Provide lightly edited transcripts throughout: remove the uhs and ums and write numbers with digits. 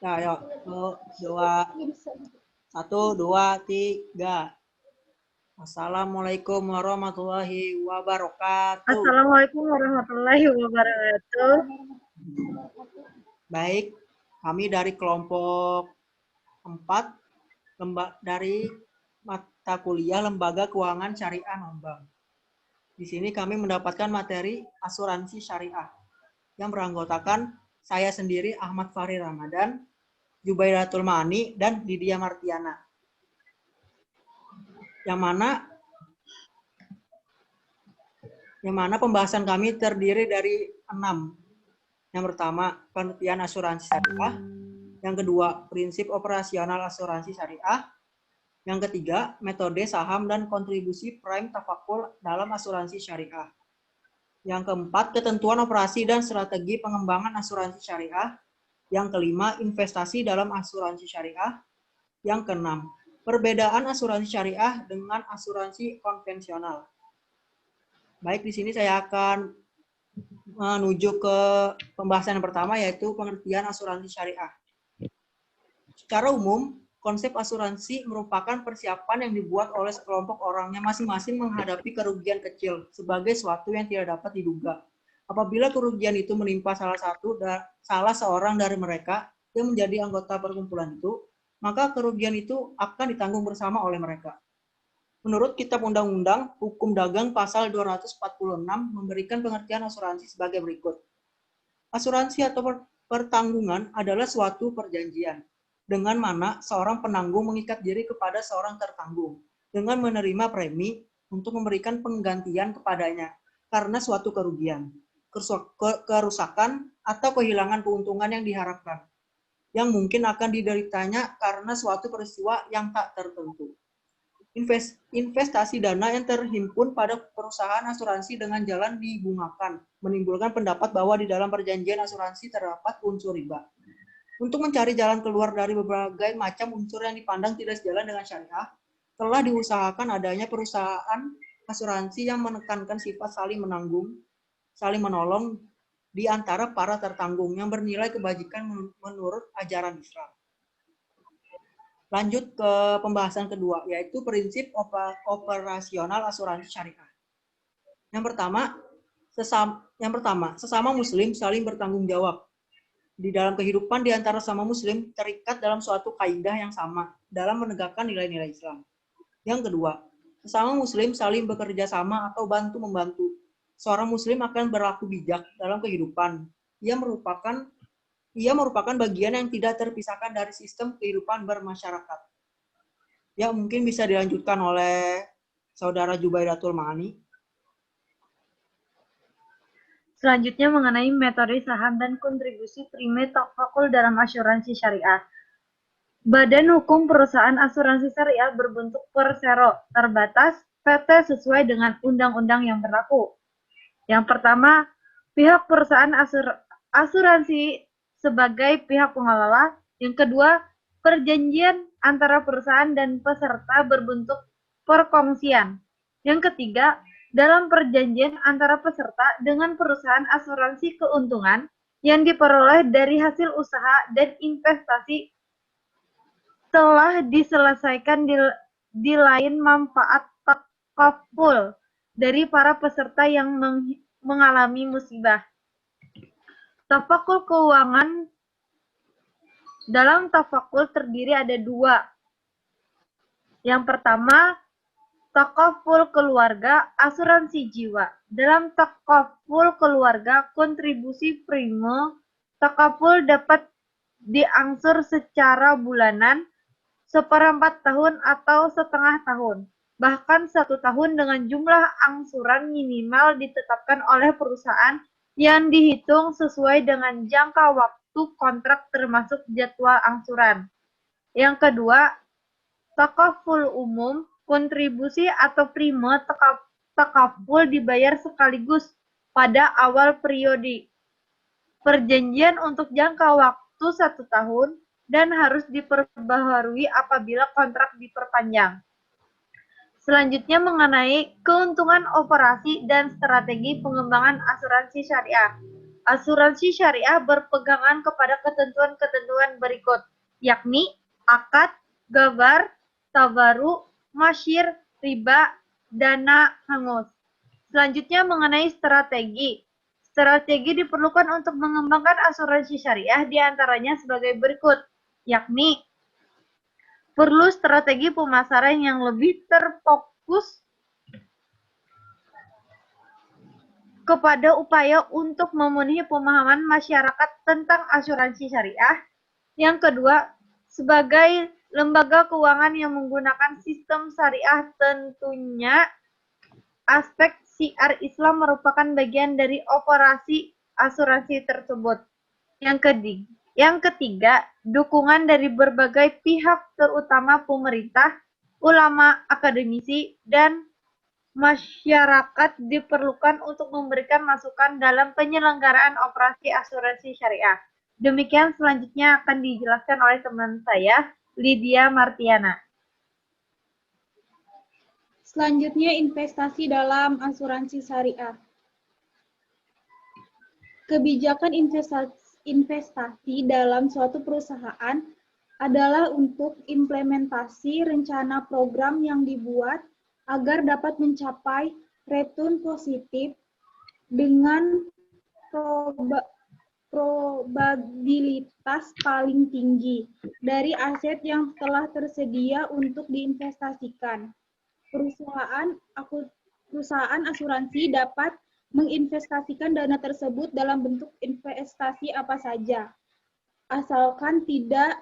Ya, ayo. Dua, satu, dua, tiga. Assalamualaikum warahmatullahi wabarakatuh. Assalamualaikum warahmatullahi wabarakatuh. Baik, kami dari kelompok 4 dari mata kuliah Lembaga Keuangan Syariah Nombang. Di sini kami mendapatkan materi asuransi syariah yang beranggotakan saya sendiri Ahmad Fahri Ramadan, Jubairatul Ma'ani, dan Lydia Martiana. Yang mana pembahasan kami terdiri dari 6. Yang pertama, pengertian asuransi syariah. Yang kedua, prinsip operasional asuransi syariah. Yang ketiga, metode saham dan kontribusi prime tafakul dalam asuransi syariah. Yang keempat, ketentuan operasi dan strategi pengembangan asuransi syariah. Yang kelima, investasi dalam asuransi syariah. Yang keenam, perbedaan asuransi syariah dengan asuransi konvensional. Baik, di sini saya akan menuju ke pembahasan yang pertama, yaitu pengertian asuransi syariah. Secara umum, konsep asuransi merupakan persiapan yang dibuat oleh sekelompok orangnya masing-masing menghadapi kerugian kecil sebagai suatu yang tidak dapat diduga. Apabila kerugian itu menimpa salah seorang dari mereka yang menjadi anggota perkumpulan itu, maka kerugian itu akan ditanggung bersama oleh mereka. Menurut Kitab Undang-Undang Hukum Dagang Pasal 246 memberikan pengertian asuransi sebagai berikut. Asuransi atau pertanggungan adalah suatu perjanjian dengan mana seorang penanggung mengikat diri kepada seorang tertanggung dengan menerima premi untuk memberikan penggantian kepadanya karena suatu kerugian, kerusakan, atau kehilangan keuntungan yang diharapkan, yang mungkin akan dideritanya karena suatu peristiwa yang tak tertentu. Investasi dana yang terhimpun pada perusahaan asuransi dengan jalan digunakan, menimbulkan pendapat bahwa di dalam perjanjian asuransi terdapat unsur riba. Untuk mencari jalan keluar dari berbagai macam unsur yang dipandang tidak sejalan dengan syariah, telah diusahakan adanya perusahaan asuransi yang menekankan sifat saling menanggung, saling menolong di antara para tertanggung yang bernilai kebajikan menurut ajaran Islam. Lanjut ke pembahasan kedua, yaitu prinsip operasional asuransi syariah. Yang pertama, sesama muslim saling bertanggung jawab. Di dalam kehidupan di antara sesama muslim terikat dalam suatu kaidah yang sama dalam menegakkan nilai-nilai Islam. Yang kedua, sesama muslim saling bekerja sama atau bantu-membantu. Seorang muslim akan berlaku bijak dalam kehidupan. Ia merupakan bagian yang tidak terpisahkan dari sistem kehidupan bermasyarakat. Ya, mungkin bisa dilanjutkan oleh Saudara Jubairatul Ma'ani. Selanjutnya mengenai metode saham dan kontribusi prime tafakul dalam asuransi syariah. Badan Hukum Perusahaan Asuransi Syariah berbentuk persero terbatas PT sesuai dengan undang-undang yang berlaku. Yang pertama, pihak perusahaan asuransi sebagai pihak pengelola. Yang kedua, perjanjian antara perusahaan dan peserta berbentuk perkongsian. Yang ketiga, dalam perjanjian antara peserta dengan perusahaan asuransi keuntungan yang diperoleh dari hasil usaha dan investasi telah diselesaikan di lain manfaat takaful dari para peserta yang mengalami musibah. Tafakul keuangan. Dalam tafakul terdiri ada dua. Yang pertama, takaful keluarga, asuransi jiwa. Dalam takaful keluarga, kontribusi prime takaful dapat diangsur secara bulanan, 1/4 tahun atau setengah tahun, bahkan 1 tahun dengan jumlah angsuran minimal ditetapkan oleh perusahaan yang dihitung sesuai dengan jangka waktu kontrak termasuk jadwal angsuran. Yang kedua, takaful umum, kontribusi atau prime takaful dibayar sekaligus pada awal periode. Perjanjian untuk jangka waktu 1 tahun dan harus diperbaharui apabila kontrak diperpanjang. Selanjutnya mengenai keuntungan operasi dan strategi pengembangan asuransi syariah. asuransi syariah berpegangan kepada ketentuan-ketentuan berikut, yakni akad, gabar, tabaru, masyir, riba, dana, hangus. Selanjutnya mengenai strategi. Strategi diperlukan untuk mengembangkan asuransi syariah diantaranya sebagai berikut, yakni perlu strategi pemasaran yang lebih terfokus kepada upaya untuk memenuhi pemahaman masyarakat tentang asuransi syariah. Yang kedua, sebagai lembaga keuangan yang menggunakan sistem syariah, tentunya aspek syiar Islam merupakan bagian dari operasi asuransi tersebut. Yang ketiga, dukungan dari berbagai pihak terutama pemerintah, ulama, akademisi, dan masyarakat diperlukan untuk memberikan masukan dalam penyelenggaraan operasi asuransi syariah. Demikian selanjutnya akan dijelaskan oleh teman saya, Lydia Martiana. Selanjutnya, investasi dalam asuransi syariah. Kebijakan investasi dalam suatu perusahaan adalah untuk implementasi rencana program yang dibuat agar dapat mencapai return positif dengan probabilitas paling tinggi dari aset yang telah tersedia untuk diinvestasikan. Perusahaan asuransi dapat menginvestasikan dana tersebut dalam bentuk investasi apa saja, asalkan tidak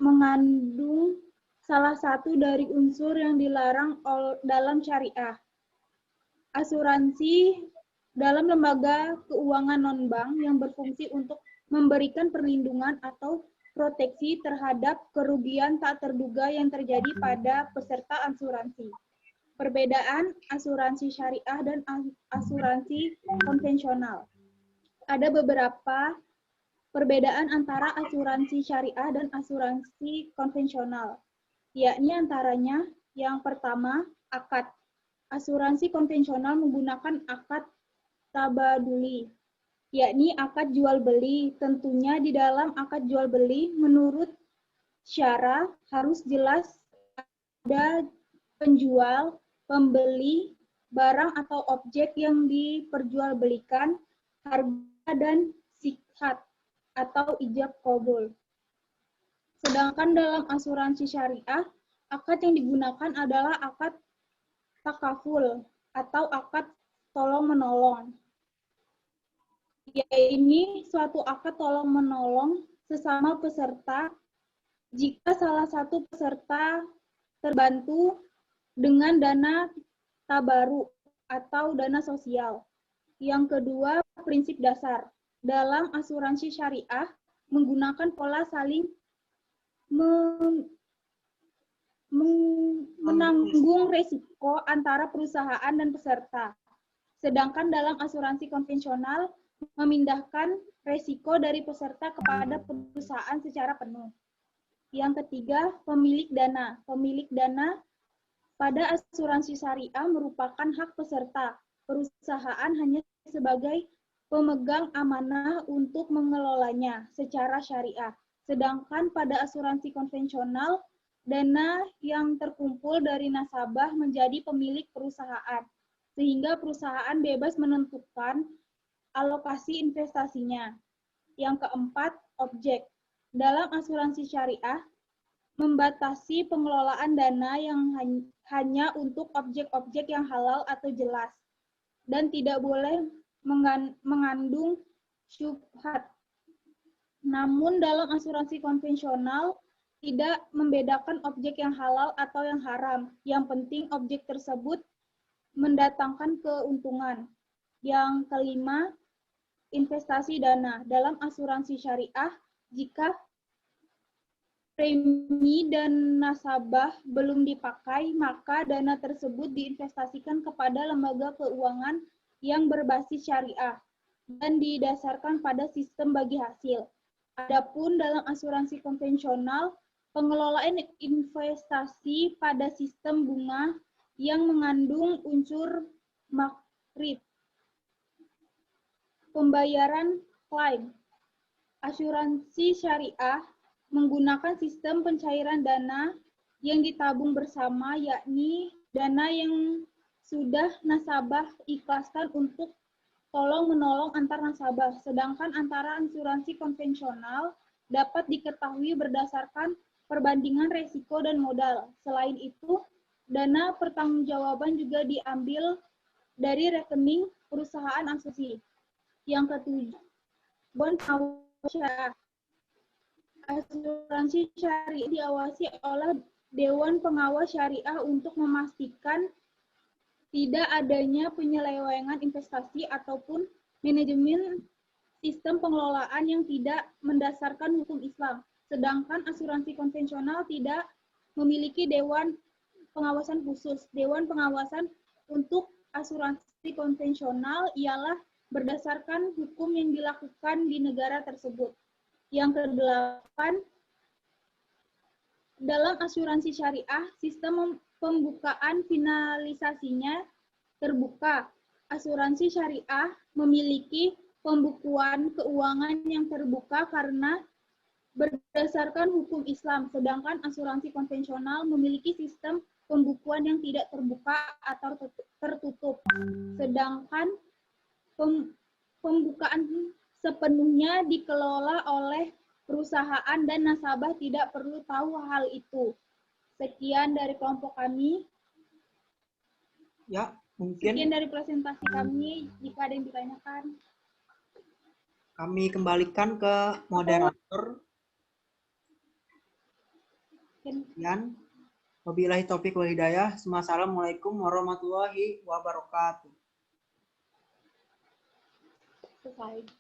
mengandung salah satu dari unsur yang dilarang dalam syariah. Asuransi dalam lembaga keuangan non-bank yang berfungsi untuk memberikan perlindungan atau proteksi terhadap kerugian tak terduga yang terjadi pada peserta asuransi. Perbedaan asuransi syariah dan asuransi konvensional. Ada beberapa perbedaan antara asuransi syariah dan asuransi konvensional, yakni antaranya yang pertama, akad. Asuransi konvensional menggunakan akad tabaduli, yakni akad jual beli. Tentunya di dalam akad jual beli menurut syara harus jelas ada penjual, pembeli, barang atau objek yang diperjualbelikan, harga dan sihat atau ijab qabul. Sedangkan dalam asuransi syariah, akad yang digunakan adalah akad takaful atau akad tolong-menolong. Ini suatu akad tolong-menolong sesama peserta jika salah satu peserta terbantu dengan dana tabaru atau dana sosial. Yang kedua, prinsip dasar. Dalam asuransi syariah menggunakan pola saling menanggung risiko antara perusahaan dan peserta. Sedangkan dalam asuransi konvensional memindahkan risiko dari peserta kepada perusahaan secara penuh. Yang ketiga, pemilik dana. Pemilik dana pada asuransi syariah merupakan hak peserta. Perusahaan hanya sebagai pemegang amanah untuk mengelolanya secara syariah. Sedangkan pada asuransi konvensional, dana yang terkumpul dari nasabah menjadi pemilik perusahaan, sehingga perusahaan bebas menentukan alokasi investasinya. Yang keempat, objek. Dalam asuransi syariah, membatasi pengelolaan dana yang hanya untuk objek-objek yang halal atau jelas dan tidak boleh mengandung syubhat. Namun dalam asuransi konvensional tidak membedakan objek yang halal atau yang haram. Yang penting objek tersebut mendatangkan keuntungan. Yang kelima, investasi dana. Dalam asuransi syariah, jika premi dan nasabah belum dipakai, maka dana tersebut diinvestasikan kepada lembaga keuangan yang berbasis syariah dan didasarkan pada sistem bagi hasil. Adapun dalam asuransi konvensional, pengelolaan investasi pada sistem bunga yang mengandung unsur makrib. Pembayaran klaim. Asuransi syariah menggunakan sistem pencairan dana yang ditabung bersama, yakni dana yang sudah nasabah ikhlaskan untuk tolong-menolong antar nasabah. Sedangkan antara asuransi konvensional dapat diketahui berdasarkan perbandingan resiko dan modal. Selain itu, dana pertanggungjawaban juga diambil dari rekening perusahaan asuransi. Yang ketujuh, Dewan Pengawas Syariah. Asuransi syariah diawasi oleh Dewan Pengawas Syariah untuk memastikan tidak adanya penyelewengan investasi ataupun manajemen sistem pengelolaan yang tidak mendasarkan hukum Islam. Sedangkan asuransi konvensional tidak memiliki dewan pengawasan khusus. Dewan pengawasan untuk asuransi konvensional ialah berdasarkan hukum yang dilakukan di negara tersebut. Yang kedelapan, dalam asuransi syariah, sistem pembukaan finalisasinya terbuka. Asuransi syariah memiliki pembukuan keuangan yang terbuka karena berdasarkan hukum Islam, sedangkan asuransi konvensional memiliki sistem pembukuan yang tidak terbuka atau tertutup. Sedangkan pembukaan sepenuhnya dikelola oleh perusahaan dan nasabah tidak perlu tahu hal itu. Sekian dari kelompok kami. Ya, Sekian mungkin dari presentasi kami. Jika ada yang ditanyakan. kami kembalikan ke moderator. Sekian. Wabillahi taufiq wal hidayah. Assalamualaikum warahmatullahi wabarakatuh. Selesai.